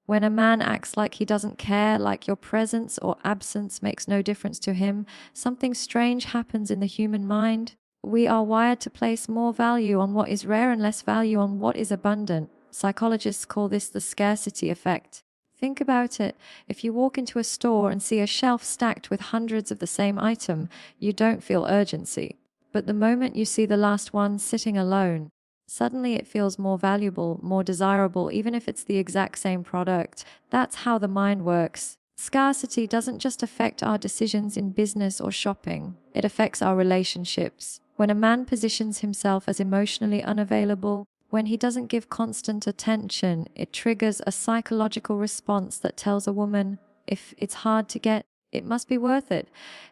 When a man acts like he doesn't care, like your presence or absence makes no difference to him, something strange happens in the human mind. We are wired to place more value on what is rare and less value on what is abundant. Psychologists call this the scarcity effect. Think about it. If you walk into a store and see a shelf stacked with hundreds of the same item, you don't feel urgency. But the moment you see the last one sitting alone, suddenly it feels more valuable, more desirable, even if it's the exact same product. That's how the mind works. Scarcity doesn't just affect our decisions in business or shopping, it affects our relationships. When a man positions himself as emotionally unavailable, when he doesn't give constant attention, it triggers a psychological response that tells a woman, if it's hard to get, it must be worth it.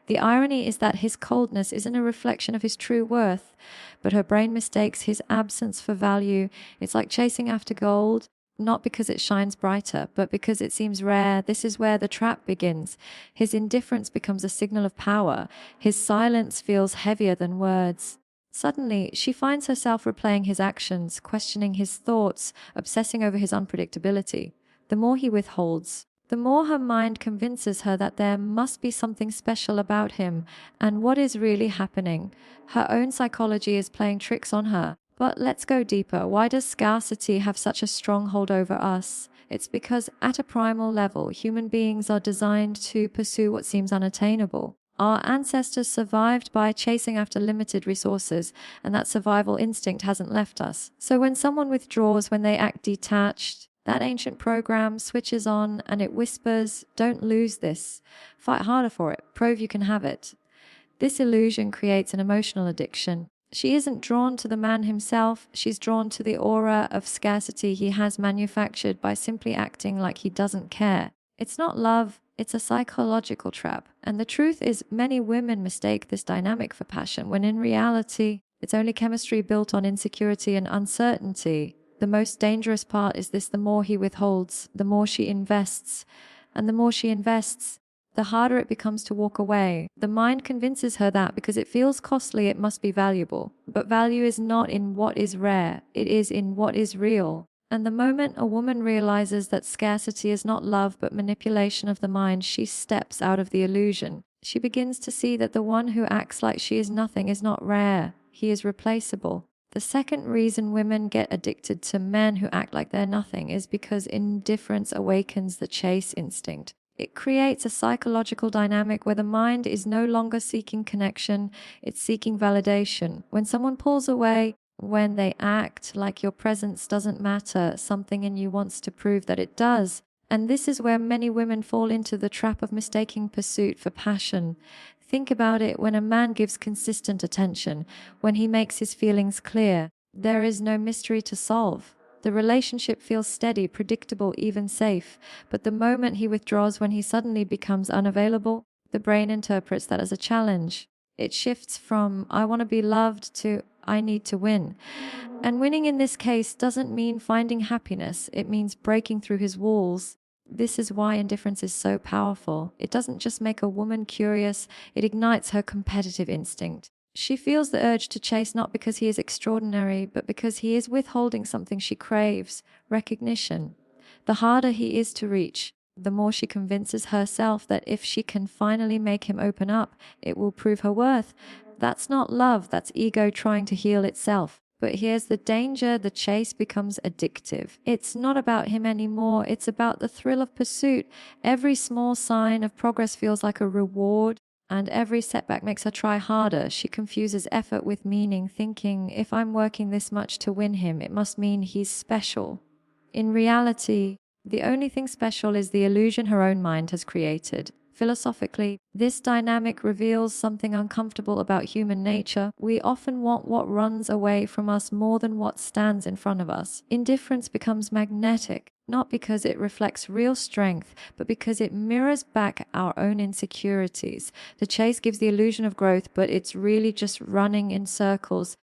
The irony is that his coldness isn't a reflection of his true worth, but her brain mistakes his absence for value. It's like chasing after gold, not because it shines brighter, but because it seems rare. This is where the trap begins. His indifference becomes a signal of power. His silence feels heavier than words. Suddenly, she finds herself replaying his actions, questioning his thoughts, obsessing over his unpredictability. The more he withholds, the more her mind convinces her that there must be something special about him. And what is really happening? Her own psychology is playing tricks on her. But let's go deeper. Why does scarcity have such a strong hold over us? It's because at a primal level, human beings are designed to pursue what seems unattainable. Our ancestors survived by chasing after limited resources, and that survival instinct hasn't left us. So when someone withdraws, when they act detached, that ancient program switches on and it whispers, don't lose this. Fight harder for it. Prove you can have it. This illusion creates an emotional addiction. She isn't drawn to the man himself, she's drawn to the aura of scarcity he has manufactured by simply acting like he doesn't care. It's not love, it's a psychological trap. And the truth is, many women mistake this dynamic for passion, when in reality, it's only chemistry built on insecurity and uncertainty. The most dangerous part is this: the more he withholds, the more she invests. And the more she invests, the harder it becomes to walk away. The mind convinces her that because it feels costly, it must be valuable. But value is not in what is rare, it is in what is real. And the moment a woman realizes that scarcity is not love but manipulation of the mind, she steps out of the illusion. She begins to see that the one who acts like she is nothing is not rare, he is replaceable. The second reason women get addicted to men who act like they're nothing is because indifference awakens the chase instinct. It creates a psychological dynamic where the mind is no longer seeking connection, it's seeking validation. When someone pulls away, when they act like your presence doesn't matter, something in you wants to prove that it does. And this is where many women fall into the trap of mistaking pursuit for passion. Think about it: when a man gives consistent attention, when he makes his feelings clear, there is no mystery to solve. The relationship feels steady, predictable, even safe. But the moment he withdraws, when he suddenly becomes unavailable, the brain interprets that as a challenge. It shifts from "I want to be loved" to "I need to win." And winning in this case doesn't mean finding happiness, it means breaking through his walls. This is why indifference is so powerful. It doesn't just make a woman curious, it ignites her competitive instinct. She feels the urge to chase not because he is extraordinary, but because he is withholding something she craves: recognition. The harder he is to reach, the more she convinces herself that if she can finally make him open up, it will prove her worth. That's not love, that's ego trying to heal itself. But here's the danger: the chase becomes addictive. It's not about him anymore, it's about the thrill of pursuit. Every small sign of progress feels like a reward, and every setback makes her try harder. She confuses effort with meaning, thinking, if I'm working this much to win him, it must mean he's special. In reality, the only thing special is the illusion her own mind has created. Philosophically, this dynamic reveals something uncomfortable about human nature. We often want what runs away from us more than what stands in front of us. Indifference becomes magnetic, not because it reflects real strength, but because it mirrors back our own insecurities. The chase gives the illusion of growth, but it's really just running in circles,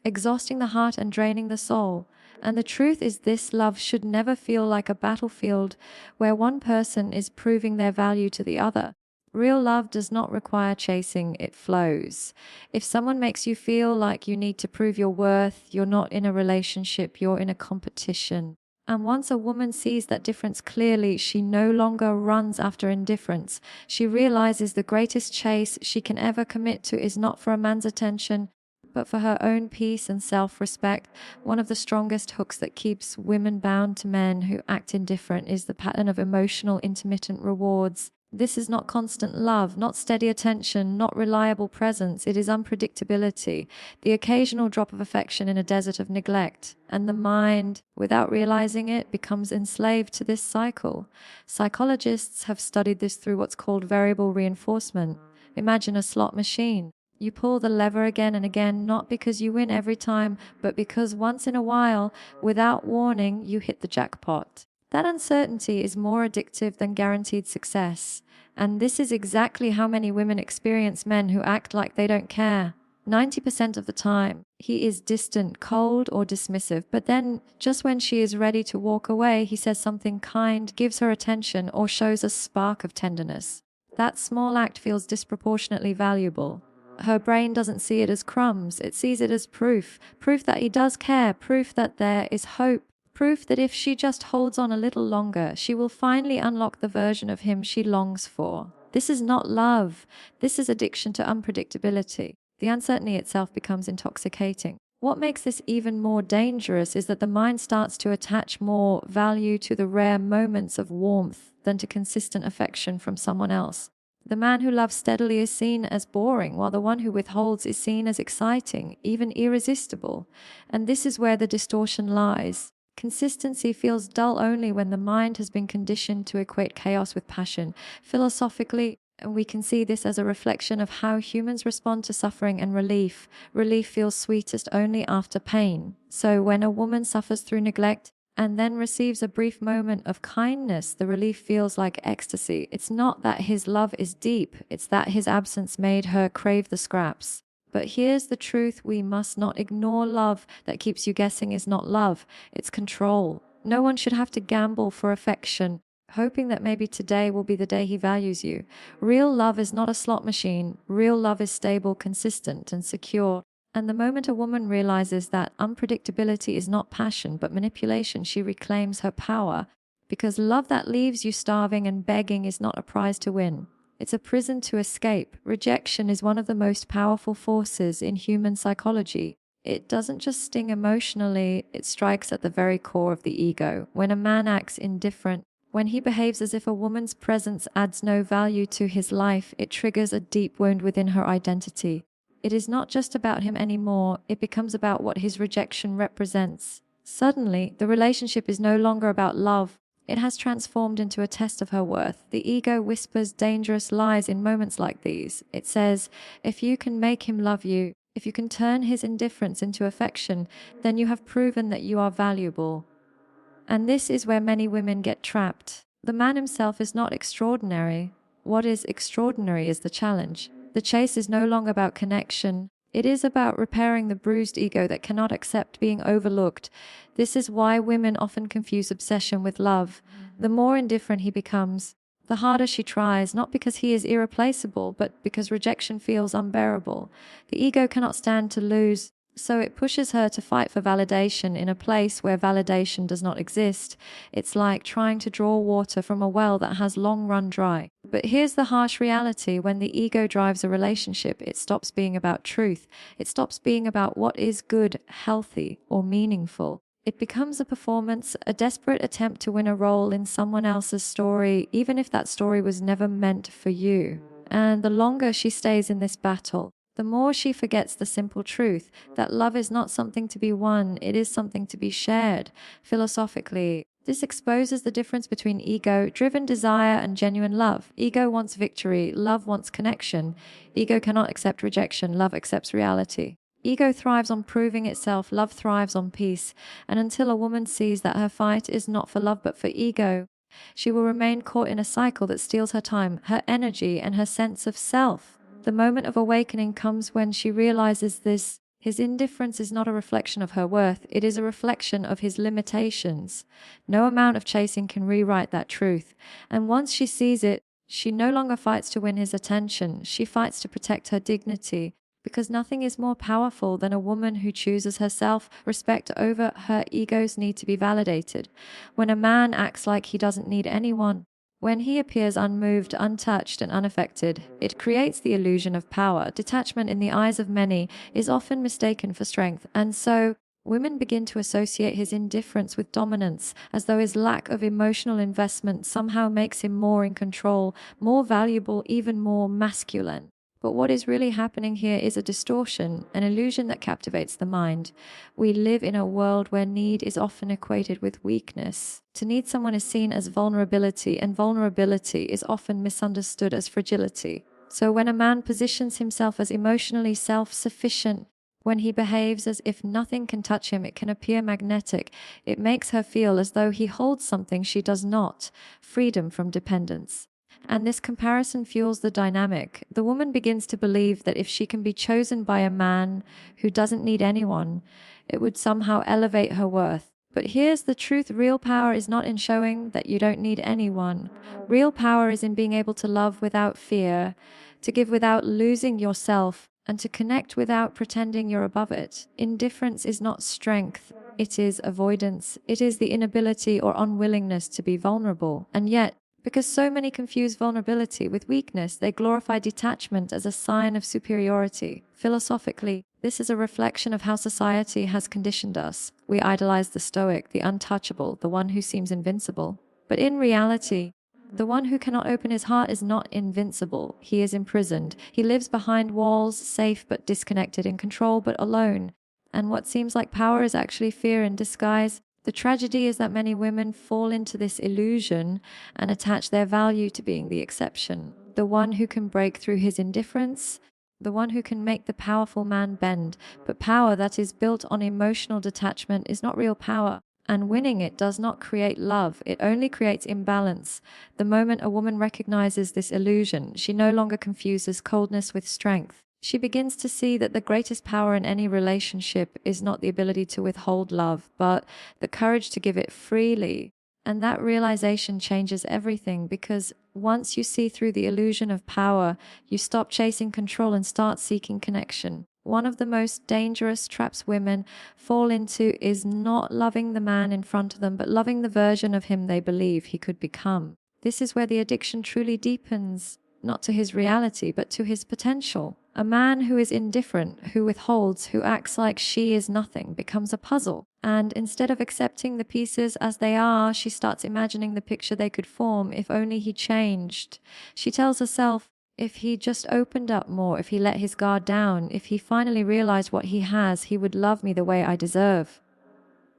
exhausting the heart and draining the soul. And the truth is, this love should never feel like a battlefield where one person is proving their value to the other. Real love does not require chasing, it flows. If someone makes you feel like you need to prove your worth, you're not in a relationship, you're in a competition. And once a woman sees that difference clearly, she no longer runs after indifference. She realizes the greatest chase she can ever commit to is not for a man's attention, but for her own peace and self-respect. One of the strongest hooks that keeps women bound to men who act indifferent is the pattern of emotional intermittent rewards. This is not constant love, not steady attention, not reliable presence. It is unpredictability, the occasional drop of affection in a desert of neglect. And the mind, without realizing it, becomes enslaved to this cycle. Psychologists have studied this through what's called variable reinforcement. Imagine a slot machine. You pull the lever again and again, not because you win every time, but because once in a while, without warning, you hit the jackpot. That uncertainty is more addictive than guaranteed success. And this is exactly how many women experience men who act like they don't care. 90% of the time, he is distant, cold, or dismissive. But then, just when she is ready to walk away, he says something kind, gives her attention, or shows a spark of tenderness. That small act feels disproportionately valuable. Her brain doesn't see it as crumbs, it sees it as proof. Proof that he does care, proof that there is hope. Proof that if she just holds on a little longer, she will finally unlock the version of him she longs for. This is not love. This is addiction to unpredictability. The uncertainty itself becomes intoxicating. What makes this even more dangerous is that the mind starts to attach more value to the rare moments of warmth than to consistent affection from someone else. The man who loves steadily is seen as boring, while the one who withholds is seen as exciting, even irresistible. And this is where the distortion lies. Consistency feels dull only when the mind has been conditioned to equate chaos with passion. Philosophically, we can see this as a reflection of how humans respond to suffering and relief. Relief feels sweetest only after pain. So when a woman suffers through neglect and then receives a brief moment of kindness, the relief feels like ecstasy. It's not that his love is deep, it's that his absence made her crave the scraps. But here's the truth: we must not ignore love that keeps you guessing is not love, it's control. No one should have to gamble for affection, hoping that maybe today will be the day he values you. Real love is not a slot machine. Real love is stable, consistent, and secure. And the moment a woman realizes that unpredictability is not passion but manipulation, she reclaims her power. Because love that leaves you starving and begging is not a prize to win. It's a prison to escape. Rejection is one of the most powerful forces in human psychology. It doesn't just sting emotionally, it strikes at the very core of the ego. When a man acts indifferent, when he behaves as if a woman's presence adds no value to his life, it triggers a deep wound within her identity. It is not just about him anymore, it becomes about what his rejection represents. Suddenly, the relationship is no longer about love. It has transformed into a test of her worth. The ego whispers dangerous lies in moments like these. It says, if you can make him love you, if you can turn his indifference into affection, then you have proven that you are valuable. And this is where many women get trapped. The man himself is not extraordinary. What is extraordinary is the challenge. The chase is no longer about connection. It is about repairing the bruised ego that cannot accept being overlooked. This is why women often confuse obsession with love. The more indifferent he becomes, the harder she tries, not because he is irreplaceable, but because rejection feels unbearable. The ego cannot stand to lose, so it pushes her to fight for validation in a place where validation does not exist. It's like trying to draw water from a well that has long run dry. But here's the harsh reality: when the ego drives a relationship, it stops being about truth. It stops being about what is good, healthy, or meaningful. It becomes a performance, a desperate attempt to win a role in someone else's story, even if that story was never meant for you. And the longer she stays in this battle, the more she forgets the simple truth that love is not something to be won, it is something to be shared. Philosophically, this exposes the difference between ego-driven desire and genuine love. Ego wants victory, love wants connection. Ego cannot accept rejection, love accepts reality. Ego thrives on proving itself, love thrives on peace. And until a woman sees that her fight is not for love but for ego, she will remain caught in a cycle that steals her time, her energy, and her sense of self. The moment of awakening comes when she realizes this. His indifference is not a reflection of her worth, it is a reflection of his limitations. No amount of chasing can rewrite that truth. And once she sees it, she no longer fights to win his attention, she fights to protect her dignity. because nothing is more powerful than a woman who chooses her self-respect over her ego's need to be validated. When a man acts like he doesn't need anyone, when he appears unmoved, untouched, and unaffected, it creates the illusion of power. Detachment in the eyes of many is often mistaken for strength, and so women begin to associate his indifference with dominance, as though his lack of emotional investment somehow makes him more in control, more valuable, even more masculine. But what is really happening here is a distortion, an illusion that captivates the mind. We live in a world where need is often equated with weakness. To need someone is seen as vulnerability, and vulnerability is often misunderstood as fragility. So when a man positions himself as emotionally self-sufficient, when he behaves as if nothing can touch him, it can appear magnetic. It makes her feel as though he holds something she does not, freedom from dependence. And this comparison fuels the dynamic. The woman begins to believe that if she can be chosen by a man who doesn't need anyone, it would somehow elevate her worth. But here's the truth: real power is not in showing that you don't need anyone. Real power is in being able to love without fear, to give without losing yourself, and to connect without pretending you're above it. Indifference is not strength, it is avoidance. It is the inability or unwillingness to be vulnerable. And yet, because so many confuse vulnerability with weakness, they glorify detachment as a sign of superiority. Philosophically, this is a reflection of how society has conditioned us. We idolize the stoic, the untouchable, the one who seems invincible. But in reality, the one who cannot open his heart is not invincible. He is imprisoned. He lives behind walls, safe but disconnected, in control but alone. And what seems like power is actually fear in disguise. The tragedy is that many women fall into this illusion and attach their value to being the exception. The one who can break through his indifference, the one who can make the powerful man bend. But power that is built on emotional detachment is not real power. And winning it does not create love, it only creates imbalance. The moment a woman recognizes this illusion, she no longer confuses coldness with strength. She begins to see that the greatest power in any relationship is not the ability to withhold love, but the courage to give it freely. And that realization changes everything, because once you see through the illusion of power, you stop chasing control and start seeking connection. One of the most dangerous traps women fall into is not loving the man in front of them, but loving the version of him they believe he could become. This is where the addiction truly deepens, not to his reality, but to his potential. A man who is indifferent, who withholds, who acts like she is nothing, becomes a puzzle. And instead of accepting the pieces as they are, she starts imagining the picture they could form if only he changed. She tells herself, if he just opened up more, if he let his guard down, if he finally realized what he has, he would love me the way I deserve.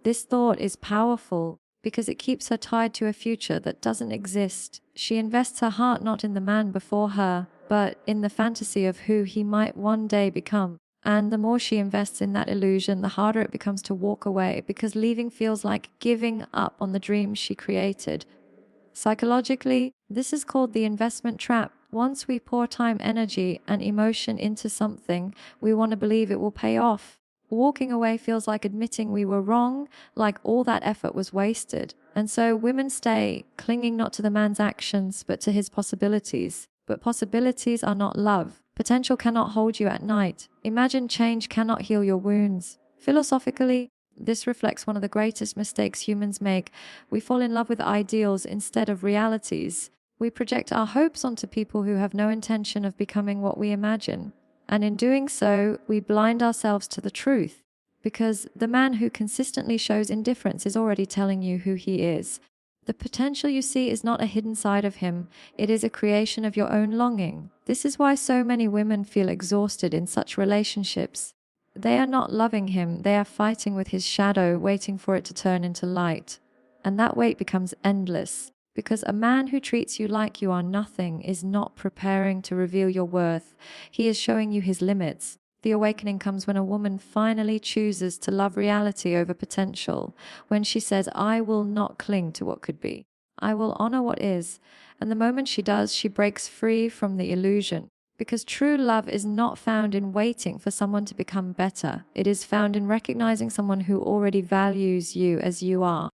This thought is powerful because it keeps her tied to a future that doesn't exist. She invests her heart not in the man before her, but in the fantasy of who he might one day become. And the more she invests in that illusion, the harder it becomes to walk away, because leaving feels like giving up on the dream she created. Psychologically, this is called the investment trap. Once we pour time, energy, and emotion into something, we want to believe it will pay off. Walking away feels like admitting we were wrong, like all that effort was wasted. And so women stay, clinging not to the man's actions, but to his possibilities. But possibilities are not love. Potential cannot hold you at night. Imagined change cannot heal your wounds. Philosophically, this reflects one of the greatest mistakes humans make. We fall in love with ideals instead of realities. We project our hopes onto people who have no intention of becoming what we imagine. And in doing so, we blind ourselves to the truth. Because the man who consistently shows indifference is already telling you who he is. The potential you see is not a hidden side of him. It is a creation of your own longing. This is why so many women feel exhausted in such relationships. They are not loving him, they are fighting with his shadow, waiting for it to turn into light. And that wait becomes endless, because a man who treats you like you are nothing is not preparing to reveal your worth. He is showing you his limits. The awakening comes when a woman finally chooses to love reality over potential, when she says, I will not cling to what could be. I will honor what is. And the moment she does, she breaks free from the illusion. Because true love is not found in waiting for someone to become better. It is found in recognizing someone who already values you as you are.